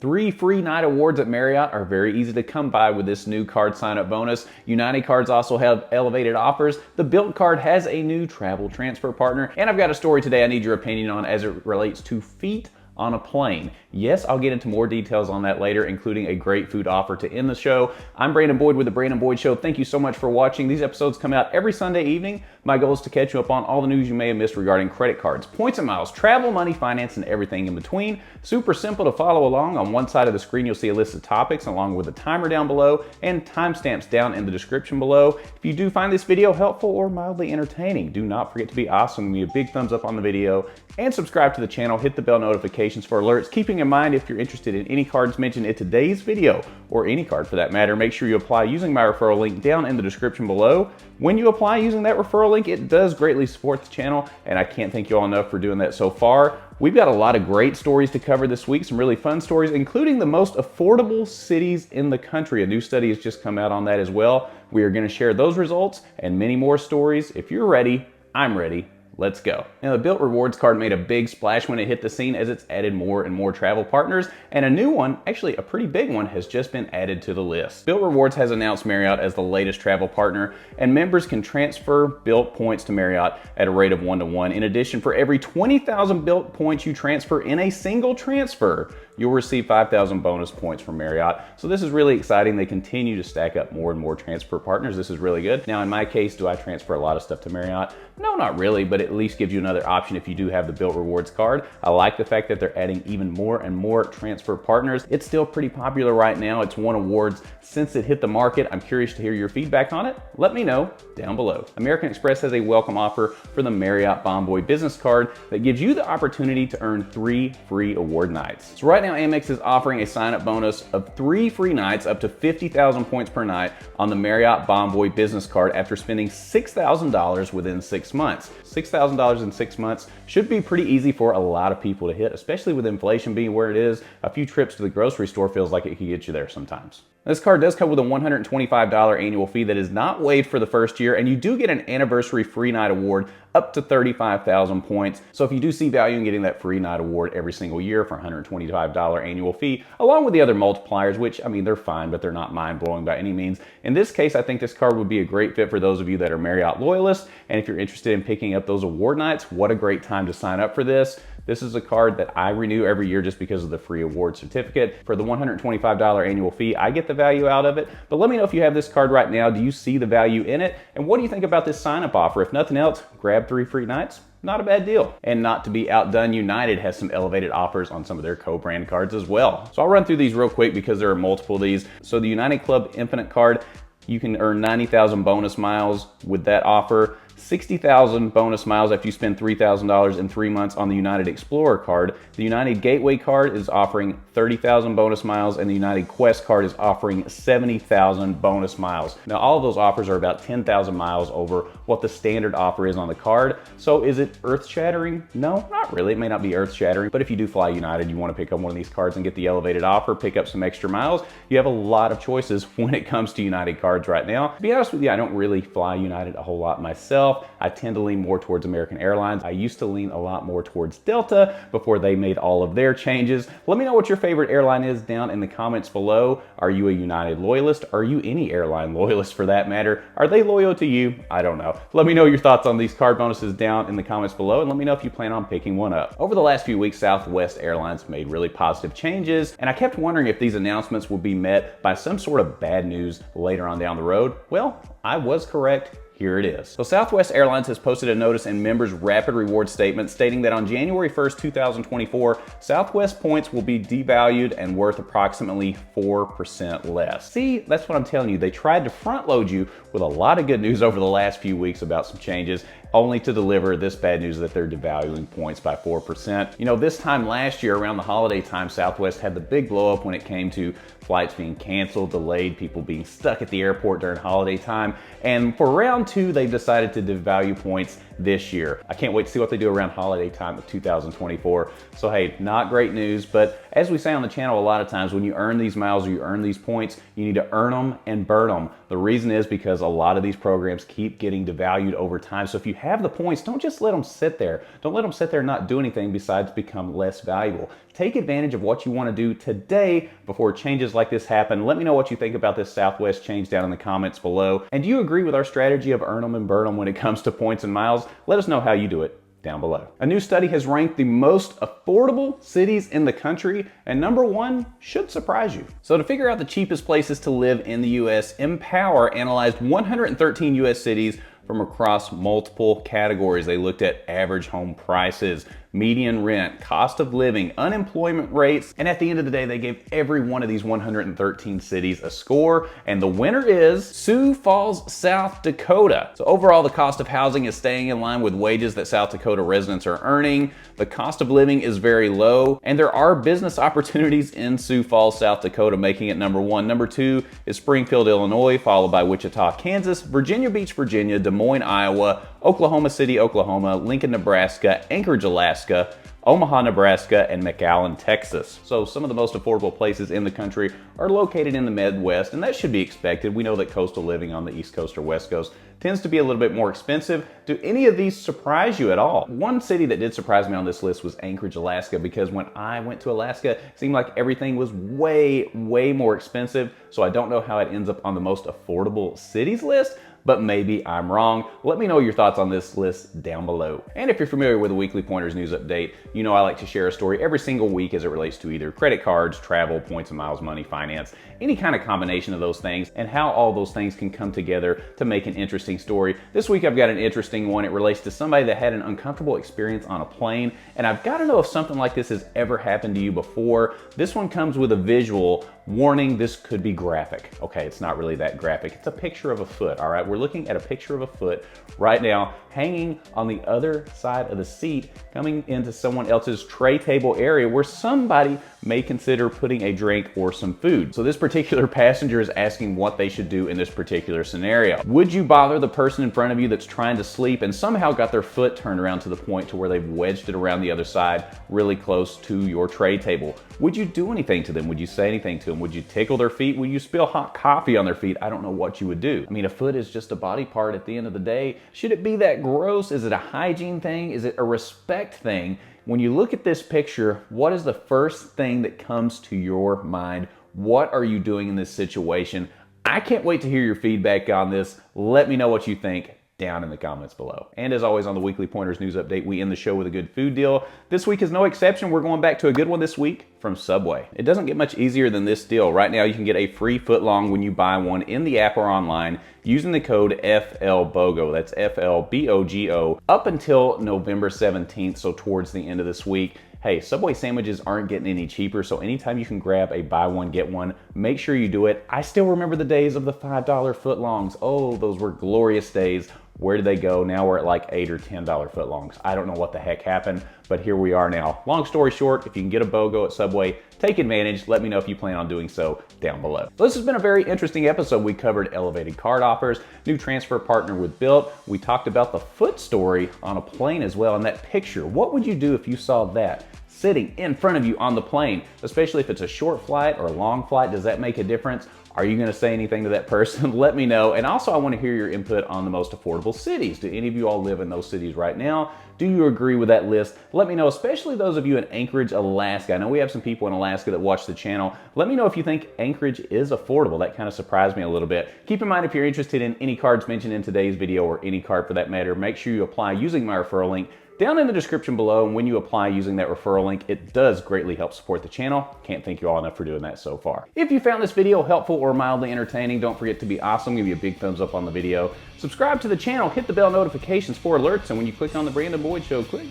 3 free night awards at Marriott are very easy to come by with this new card sign-up bonus. United cards also have elevated offers. The Bilt card has a new travel transfer partner. And I've got a story today I need your opinion on as it relates to feet on a plane. Yes, I'll get into more details on that later, including a great food offer to end the show. I'm Brandon Boyd with The Brandon Boyd Show. Thank you so much for watching. These episodes come out every Sunday evening. My goal is to catch you up on all the news you may have missed regarding credit cards, points and miles, travel, money, finance, and everything in between. Super simple to follow along. On one side of the screen, you'll see a list of topics along with a timer down below and timestamps down in the description below. If you do find this video helpful or mildly entertaining, do not forget to be awesome. Give me a big thumbs up on the video and subscribe to the channel. Hit the bell notifications for alerts. Keeping in mind, if you're interested in any cards mentioned in today's video, or any card for that matter, make sure you apply using my referral link down in the description below. When you apply using that referral link, it does greatly support the channel, and I can't thank you all enough for doing that so far. We've got a lot of great stories to cover this week, some really fun stories, including the most affordable cities in the country. A new study has just come out on that as well. We are going to share those results and many more stories. If you're ready, I'm ready. Let's go. Now, the Bilt Rewards card made a big splash when it hit the scene as it's added more and more travel partners, and a new one, actually a pretty big one, has just been added to the list. Bilt Rewards has announced Marriott as the latest travel partner, and members can transfer Bilt points to Marriott at a rate of 1-to-1. In addition, for every 20,000 Bilt points you transfer in a single transfer, you'll receive 5,000 bonus points from Marriott. So this is really exciting. They continue to stack up more and more transfer partners. This is really good. Now, in my case, do I transfer a lot of stuff to Marriott? No, not really, but at least gives you another option if you do have the Bilt Rewards card. I like the fact that they're adding even more and more transfer partners. It's still pretty popular right now. It's won awards since it hit the market. I'm curious to hear your feedback on it. Let me know down below. American Express has a welcome offer for the Marriott Bonvoy business card that gives you the opportunity to earn 3 free award nights. So right now, Amex is offering a sign-up bonus of 3 free nights up to 50,000 points per night on the Marriott Bonvoy business card after spending $6,000 within 6 months. $6,000 in 6 months should be pretty easy for a lot of people to hit, especially with inflation being where it is. A few trips to the grocery store feels like it can get you there sometimes. This card does come with a $125 annual fee that is not waived for the first year, and you do get an anniversary free night award up to 35,000 points. So if you do see value in getting that free night award every single year for a $125 annual fee, along with the other multipliers, which, I mean, they're fine, but they're not mind-blowing by any means. In this case, I think this card would be a great fit for those of you that are Marriott loyalists, and if you're interested in picking up those award nights, what a great time to sign up for this. This is a card that I renew every year just because of the free award certificate. For the $125 annual fee, I get the value out of it. But let me know if you have this card right now. Do you see the value in it? And what do you think about this sign-up offer? If nothing else, grab 3 free nights. Not a bad deal. And not to be outdone, United has some elevated offers on some of their co-brand cards as well. So I'll run through these real quick because there are multiple of these. So the United Club Infinite card, you can earn 90,000 bonus miles with that offer. 60,000 bonus miles after you spend $3,000 in 3 months on the United Explorer card. The United Gateway card is offering 30,000 bonus miles, and the United Quest card is offering 70,000 bonus miles. Now, all of those offers are about 10,000 miles over what the standard offer is on the card. So is it earth-shattering? No, not really. It may not be earth-shattering, but if you do fly United, you want to pick up one of these cards and get the elevated offer, pick up some extra miles, you have a lot of choices when it comes to United cards right now. To be honest with you, I don't really fly United a whole lot myself. I tend to lean more towards American Airlines. I used to lean a lot more towards Delta before they made all of their changes. Let me know what your favorite airline is down in the comments below. Are you a United loyalist? Are you any airline loyalist for that matter? Are they loyal to you? I don't know. Let me know your thoughts on these card bonuses down in the comments below, and let me know if you plan on picking one up. Over the last few weeks, Southwest Airlines made really positive changes, and I kept wondering if these announcements would be met by some sort of bad news later on down the road. Well, I was correct. Here it is. So Southwest Airlines has posted a notice in members' rapid reward statement stating that on January 1st, 2024, Southwest points will be devalued and worth approximately 4% less. See, that's what I'm telling you. They tried to front load you with a lot of good news over the last few weeks about some changes, only to deliver this bad news that they're devaluing points by 4%. You know, this time last year around the holiday time, Southwest had the big blow up when it came to flights being canceled, delayed, people being stuck at the airport during holiday time. And for round 2, they decided to devalue points this year. I can't wait to see what they do around holiday time of 2024. So hey, not great news, but as we say on the channel a lot of times, when you earn these miles or you earn these points, you need to earn them and burn them. The reason is because a lot of these programs keep getting devalued over time. So if you have the points, don't just let them sit there. Don't let them sit there and not do anything besides become less valuable. Take advantage of what you want to do today before changes like this happen. Let me know what you think about this Southwest change down in the comments below. And do you agree with our strategy of earn them and burn them when it comes to points and miles? Let us know how you do it down below. A new study has ranked the most affordable cities in the country, and number one should surprise you. So to figure out the cheapest places to live in the US, Empower analyzed 113 US cities from across multiple categories. They looked at average home prices, median rent, cost of living, unemployment rates, and at the end of the day, they gave every one of these 113 cities a score, and the winner is Sioux Falls, South Dakota. So overall, the cost of housing is staying in line with wages that South Dakota residents are earning. The cost of living is very low, and there are business opportunities in Sioux Falls, South Dakota, making it number one. Number two is Springfield, Illinois, followed by Wichita, Kansas, Virginia Beach, Virginia, Des Moines, Iowa, Oklahoma City, Oklahoma, Lincoln, Nebraska, Anchorage, Alaska, Omaha, Nebraska, and McAllen, Texas. So some of the most affordable places in the country are located in the Midwest, and that should be expected. We know that coastal living on the East Coast or West Coast tends to be a little bit more expensive. Do any of these surprise you at all? One city that did surprise me on this list was Anchorage, Alaska, because when I went to Alaska, it seemed like everything was way more expensive. So I don't know how it ends up on the most affordable cities list, but maybe I'm wrong. Let me know your thoughts on this list down below. And if you're familiar with the Weekly Pointers news update, you know I like to share a story every single week as it relates to either credit cards, travel, points and miles, money, finance, any kind of combination of those things, and how all those things can come together to make an interesting story. This week I've got an interesting one. It relates to somebody that had an uncomfortable experience on a plane, and I've got to know if something like this has ever happened to you before. This one comes with a visual warning. This could be graphic. Okay, it's not really that graphic. It's a picture of a foot, all right? We're looking at a picture of a foot right now hanging on the other side of the seat, coming into someone else's tray table area where somebody may consider putting a drink or some food. So this particular passenger is asking what they should do in this particular scenario. Would you bother the person in front of you that's trying to sleep and somehow got their foot turned around to the point to where they've wedged it around the other side really close to your tray table? Would you do anything to them? Would you say anything to them? Would you tickle their feet? Would you spill hot coffee on their feet? I don't know what you would do. I mean, a foot is just a body part at the end of the day. Should it be that gross? Is it a hygiene thing? Is it a respect thing? When you look at this picture, what is the first thing that comes to your mind? What are you doing in this situation? I can't wait to hear your feedback on this. Let me know what you think down in the comments below. And as always on the Weekly Pointers news update, we end the show with a good food deal. This week is no exception. We're going back to a good one this week from Subway. It doesn't get much easier than this deal. Right now you can get a free footlong when you buy one in the app or online using the code FLBOGO. That's FLBOGO up until November 17th, so towards the end of this week. Hey, Subway sandwiches aren't getting any cheaper, so anytime you can grab a buy one, get one, make sure you do it. I still remember the days of the $5 footlongs. Oh, those were glorious days. Where did they go? Now we're at like $8 or $10 footlongs. I don't know what the heck happened, but here we are now. Long story short, if you can get a BOGO at Subway, take advantage. Let me know if you plan on doing so down below. So this has been a very interesting episode. We covered elevated card offers, new transfer partner with Bilt. We talked about the foot story on a plane as well, and that picture. What would you do if you saw that sitting in front of you on the plane, especially if it's a short flight or a long flight? Does that make a difference? Are you gonna say anything to that person? Let me know. And also I wanna hear your input on the most affordable cities. Do any of you all live in those cities right now? Do you agree with that list? Let me know, especially those of you in Anchorage, Alaska. I know we have some people in Alaska that watch the channel. Let me know if you think Anchorage is affordable. That kind of surprised me a little bit. Keep in mind, if you're interested in any cards mentioned in today's video or any card for that matter, make sure you apply using my referral link down in the description below. And when you apply using that referral link, it does greatly help support the channel. Can't thank you all enough for doing that so far. If you found this video helpful or mildly entertaining, don't forget to be awesome. Give me a big thumbs up on the video. Subscribe to the channel, hit the bell notifications for alerts, and when you click on the Brandon Boyd Show, click,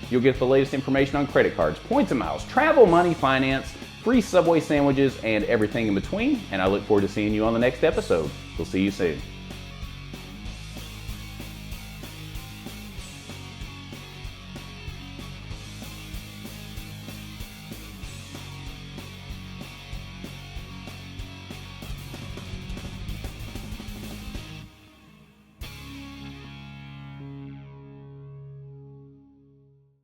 you'll get the latest information on credit cards, points and miles, travel, money, finance, free Subway sandwiches, and everything in between. And I look forward to seeing you on the next episode. We'll see you soon.